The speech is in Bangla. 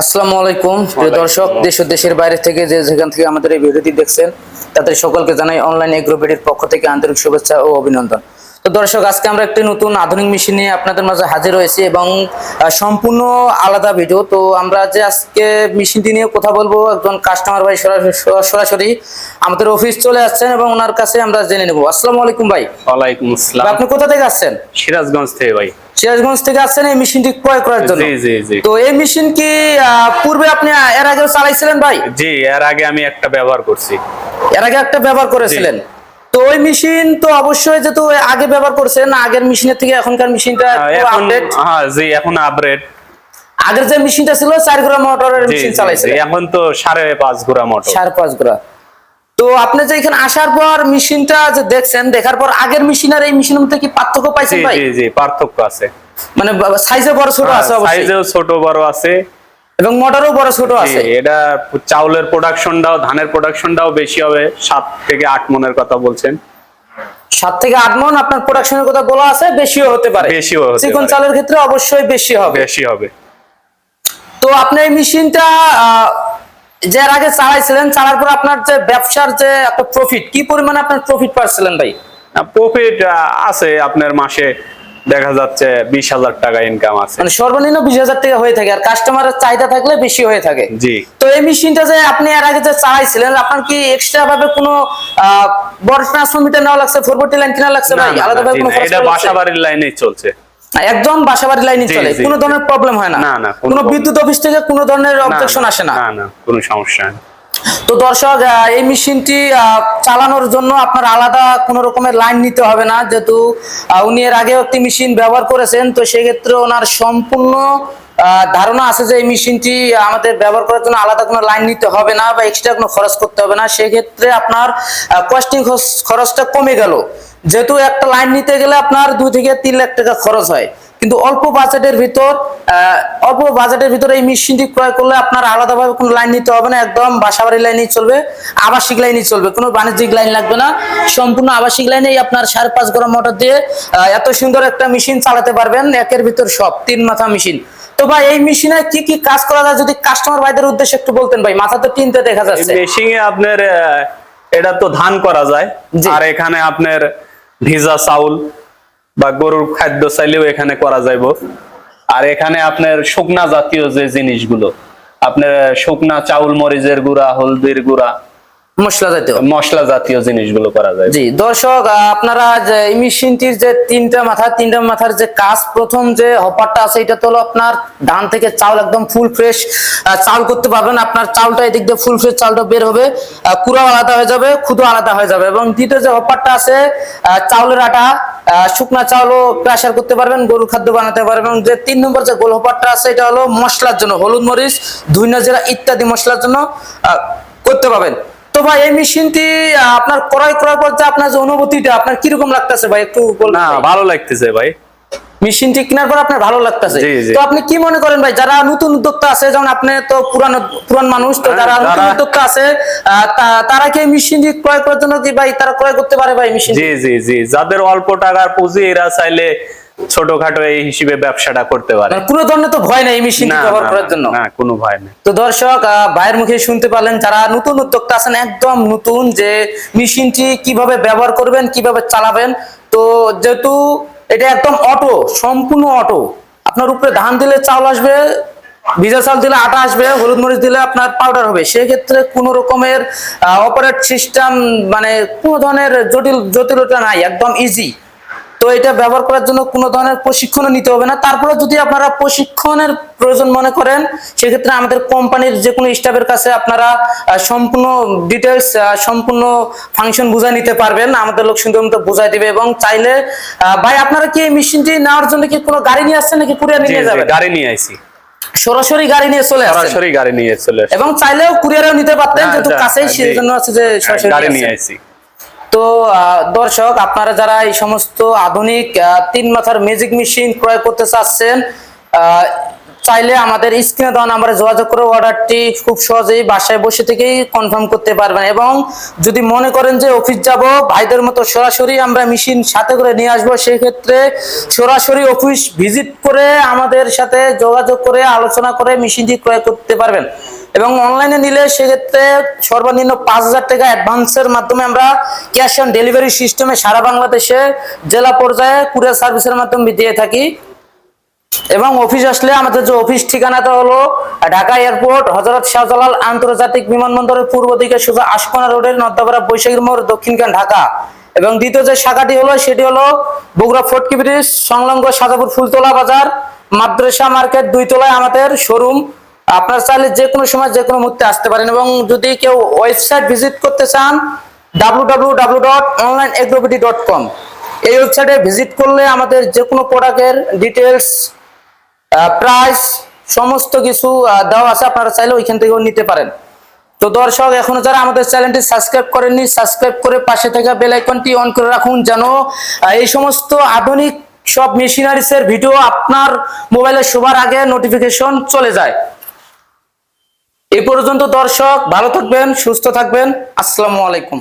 আসসালামু আলাইকুম প্রিয় দর্শক, দেশ ও দেশের বাইরে থেকে যেখান থেকে আমাদের এই ভিডিওটি দেখছেন তাদের সকলকে জানাই অনলাইন এগ্রোবেডির পক্ষ থেকে আন্তরিক শুভেচ্ছা ও অভিনন্দন। তো দর্শক, আজকে আমরা একটি নতুন আধুনিক মেশিন নিয়ে আপনাদের মাঝে হাজির হয়েছি এবং সম্পূর্ণ আলাদা ভিডিও। তো আমরা যে আজকে মেশিনটি নিয়ে কথা বলবো, একজন কাস্টমার ভাই সরাসরি আমাদের অফিস চলে আসছেন এবং ওনার কাছে আমরা জেনে নেব। আসসালামু আলাইকুম ভাই। ওয়ালাইকুম আসসালাম। আপনি কোথা থেকে আসছেন? সিরাজগঞ্জ থেকে ভাই। সিরাজগঞ্জ থেকে আসছেন এই মেশিনটি ক্রয় করার জন্য? জি জি জি। তো এই মেশিন কি পূর্বে আপনি এর আগে চালাইছিলেন ভাই? জি, এর আগে আমি একটা ব্যবহার করছি। এর আগে একটা ব্যবহার করেছিলেন? তো ওই মেশিন তো অবশ্যই যেহেতু আগে ব্যবহার করছেন, আগের মেশিনের থেকে এখনকার মেশিনটা একটু আপডেট। হ্যাঁ জি, এখন আপডেট। আগের যে মেশিনটা ছিল 4 ঘোড়া মোটরের মেশিন চালাইছিলেন, এখন তো 5.5 ঘোড়া মোটর। 5.5 ঘোড়া। তো আপনি যে এখানে আসার পর মেশিনটা যে দেখছেন, দেখার পর আগের মেশিন আর এই মেশিনের মধ্যে কি পার্থক্য পাইছেন ভাই? জি জি, পার্থক্য আছে। মানে সাইজে বড় ছোট আছে? অবশ্যই সাইজেও ছোট বড় আছে এবং মোটরও বড় ছোট আছে। এটা চাউলের প্রোডাকশনটাও, ধানের প্রোডাকশনটাও বেশি হবে। 7 থেকে 8 মনের কথা বলছেন। 7 থেকে 8 মণ আপনার প্রোডাকশনের কথা বলা আছে, বেশিও হতে পারে। বেশিও হতে পারে। চিকন চালের ক্ষেত্রে অবশ্যই বেশি হবে। বেশি হবে। তো আপনি এই মেশিনটা যে এর আগে চালাইছিলেন, চালার পর আপনার যে ব্যবসার যে একটা প্রফিট, কি পরিমাণে আপনার প্রফিট পাচ্ছিলেন ভাই? প্রফিট আছে আপনার মাসে দেখা যাচ্ছে 20,000 টাকা ইনকাম আছে। মানে সর্বনিম্ন 20,000 টাকা হয়ে থাকে, আর কাস্টমারের চাহিদা থাকলে বেশি হয়ে থাকে। জি। তো এই মেশিনটা যে আপনি এর আগে যে চালাইছিলেন, আপনার কি এক্সট্রা ভাবে কোনো বড় ট্রান্সফরমার নেওয়া লাগছে, 440 লাইন কিনা লাগছে ভাই? আলাদা ভাবে কোনো খরচ? এটা বাসাবাড়ির লাইনেই চলছে। একদম বাসাবাড়ির লাইনে চলে, কোনো ধরনের প্রবলেম হয় না? না, কোনো বিদ্যুৎ অফিস থেকে কোনো ধরনের অবজেকশন আসে না? না, কোনো সমস্যা নেই। তো দর্শক, এই মেশিনটি চালানোর জন্য আপনার আলাদা কোনো রকমের লাইন নিতে হবে না, যেহেতু উনি এর আগেও একটি মেশিন ব্যবহার করেছেন। তো সেক্ষেত্রে ওনার সম্পূর্ণ ধারণা আছে যে এই মেশিনটি আমাদের ব্যবহার করার জন্য আলাদা কোনো লাইন নিতে হবে না বা এক্সট্রা কোনো খরচ করতে হবে না। সেক্ষেত্রে আপনার কস্টিং খরচটা কমে গেল, যেহেতু একটা লাইন নিতে গেলে আপনার 2 থেকে 3 লাখ টাকা খরচ হয়। কিন্তু অল্প বাজেটের ভিতর এই মেশিনটি ক্রয় করলে আপনার আলাদাভাবে কোনো লাইন নিতে হবে না, একদম বাসাবাড়ি লাইনেই চলবে, আবাসিক লাইনেই চলবে, কোনো বাণিজ্যিক লাইন লাগবে না। সম্পূর্ণ আবাসিক লাইনেই আপনার 5.5 ঘোড়া মোটর দিয়ে এত সুন্দর একটা মেশিন চালাতে পারবেন, একের ভিতর সব, 3 মাথা মেশিন। তো ভাই, এই মেশিনে কি কি কাজ করা যায় যদি কাস্টমার ভাইদের উদ্দেশ্যে একটু বলতেন ভাই? মাথা তো তিনটে দেখা যাচ্ছে। মেশিনে আপনার এটা তো ধান করা যায়, আর এখানে আপনার ভিজা চাউল বা গরুর খাদ্য চাইলেও এখানে করা যাইব। আর এখানে আপনার শুকনা জাতীয় যে জিনিসগুলো, আপনার শুকনা চাউল, মরিচের গুঁড়া, হলদির গুঁড়া, মশলা জাতীয় জিনিসগুলো করা যায়। জি দর্শক, আপনারা যে এই মেশিনটির যে তিনটা মাথার যে কাজ, প্রথম যে হপারটা আছে, এটা তো হলো আপনার ধান থেকে চাউল একদম ফুল ফ্রেশ চাউল করতে পারবেন। আপনার চাউলটা এদিক দিয়ে ফুল ফ্রেশ চাউলটা বের হবে, কুড়াও আলাদা হয়ে যাবে, খুদও আলাদা হয়ে যাবে। এবং দ্বিতীয় যে হপারটা আছে, চাউলের আটা, শুকনা চাউলও ক্রাশার করতে পারবেন, গরুর খাদ্য বানাতে পারবেন। এবং যে 3 নম্বর যে গোল হপারটা আছে, এটা হলো মশলার জন্য, হলুদ, মরিচ, ধনিয়া, জিরা ইত্যাদি মশলার জন্য করতে পারবেন। তো ভাই, এই মেশিনটি আপনার ক্রয় করার পর যে আপনার যে অনুভূতিটা, আপনার কিরকম লাগতেছে ভাই একটু বলুন। না, ভালো লাগতেছে ভাই। মেশিনটি কেনার পর আপনার ভালো লাগতেছে? তো আপনি কি মনে করেন ভাই, যারা নতুন উদ্যোক্তা আছে, যেমন আপনি তো পুরান মানুষ, তো যারা নতুন উদ্যোক্তা আছে তারা কি এই মেশিনটি ক্রয় করার জন্য কি ভাই তারা ক্রয় করতে পারে ভাই মেশিন? জি জি জি, যাদের অল্প টাকার পুঁজি, এরা চাইলে ছোটখাটো এই হিসেবে ব্যবসাটা করতে পারে। কোনো ধরনের তো ভয় নাই এই মেশিনটি ব্যবহার করার জন্য? না, কোনো ভয় নেই। তো দর্শক, ভাইয়ের মুখে শুনতে পারলেন, যারা নতুন উদ্যোক্তা আছেন, একদম নতুন, যে মেশিনটি কিভাবে ব্যবহার করবেন, কিভাবে চালাবেন। তো যেহেতু এটা একদম অটো, সম্পূর্ণ অটো, আপনার উপরে ধান দিলে চাউল আসবে, ভিজা চাল দিলে আটা আসবে, হলুদ মরিচ দিলে আপনার পাউডার হবে। সেক্ষেত্রে কোনো রকমের অপারেট সিস্টেম, মানে কোনো ধরনের জটিলতা নাই, একদম ইজি। তো এটা ব্যবহার করার জন্য কোনো ধরনের প্রশিক্ষণও নিতে হবে না। তারপরে যদি আপনারা প্রশিক্ষণের প্রয়োজন মনে করেন, সেক্ষেত্রে আমাদের কোম্পানির যে কোনো স্টাফের কাছে আপনারা সম্পূর্ণ ডিটেলস, সম্পূর্ণ ফাংশন বুঝাই নিতে পারবেন, আমাদের লোক সুন্দর মতো বুঝাই দিবে। এবং চাইলে ভাই, আপনারা কি এই মেশিনটি নেওয়ার জন্য কি কোনো গাড়ি নিয়ে আসছেন নাকি কুরিয়ার নিয়ে যাবেন? গাড়ি নিয়ে আইছি। সরাসরি গাড়ি নিয়ে চলে আসছেন? সরাসরি গাড়ি নিয়ে চলে আসছেন। এবং চাইলেও কুরিয়ারেও নিতে পারতেন, যেহেতু কাছেই, সেজন্য আছে যে সরাসরি গাড়ি নিয়ে আইছি। তো দর্শক, আপনারা যারা এই সমস্ত আধুনিক 3 মাথার ম্যাজিক মেশিন ক্রয় করতে চাচ্ছেন, চাইলে আমাদের স্ক্রিনে দেওয়া নাম্বারে যোগাযোগ করে অর্ডারটি খুব সহজেই বাসায় বসে থেকেই কনফার্ম করতে পারবেন। এবং যদি মনে করেন যে অফিস যাব, ভাইদের মতো সরাসরি আমরা মেশিন সাথে করে নিয়ে আসবো, সেই ক্ষেত্রে সরাসরি অফিস ভিজিট করে আমাদের সাথে যোগাযোগ করে আলোচনা করে মেশিনটি ক্রয় করতে পারবেন। এবং অনলাইনে নিলে সেক্ষেত্রে সর্বনিম্ন 5,000 টাকা অ্যাডভান্সের মাধ্যমে আমরা ক্যাশ অন ডেলিভারি সিস্টেমে সারা বাংলাদেশে জেলা পর্যায়ে কুরিয়ার সার্ভিসের মাধ্যমে দিয়ে থাকি। এবং অফিস আসলে আমাদের যে অফিস ঠিকানাটা হলো ঢাকা এয়ারপোর্ট হযরত শাহজালাল আন্তর্জাতিক বিমানবন্দরের পূর্ব দিকে সোজা আশকোনা রোডের নদ্দাপাড়া বৈশাখী মোড়, দক্ষিণখান, ঢাকা। এবং দ্বিতীয় যে শাখাটি হলো সেটি হলো বগুড়া ফটকি ব্রিজ সংলগ্ন সাজাপুর ফুলতলা বাজার মাদ্রাসা মার্কেট 2 তলায় আমাদের শোরুম। আপনারা চাইলে যে কোনো সময় যে কোনো মুহূর্তে আসতে পারেন। এবং যদি কেউ ওয়েবসাইট ভিজিট করতে চান www.onlineagrobidy.com, এই ওয়েবসাইটে ভিজিট করলে আমাদের যে কোনো প্রোডাক্টের ডিটেলস, প্রাইস সমস্ত কিছু দেওয়া আছে, আপনারা চাইলে ওইখান থেকেও নিতে পারেন। তো দর্শক, এখনো যারা আমাদের চ্যানেলটি সাবস্ক্রাইব করেননি, সাবস্ক্রাইব করে পাশে থাকা বেল আইকনটি অন করে রাখুন, যেন এই সমস্ত আধুনিক সব মেশিনারিজের ভিডিও আপনার মোবাইলে সবার আগে নোটিফিকেশন চলে যায়। এই পর্যন্ত দর্শক, ভালো থাকবেন, সুস্থ থাকবেন। আসসালামু আলাইকুম।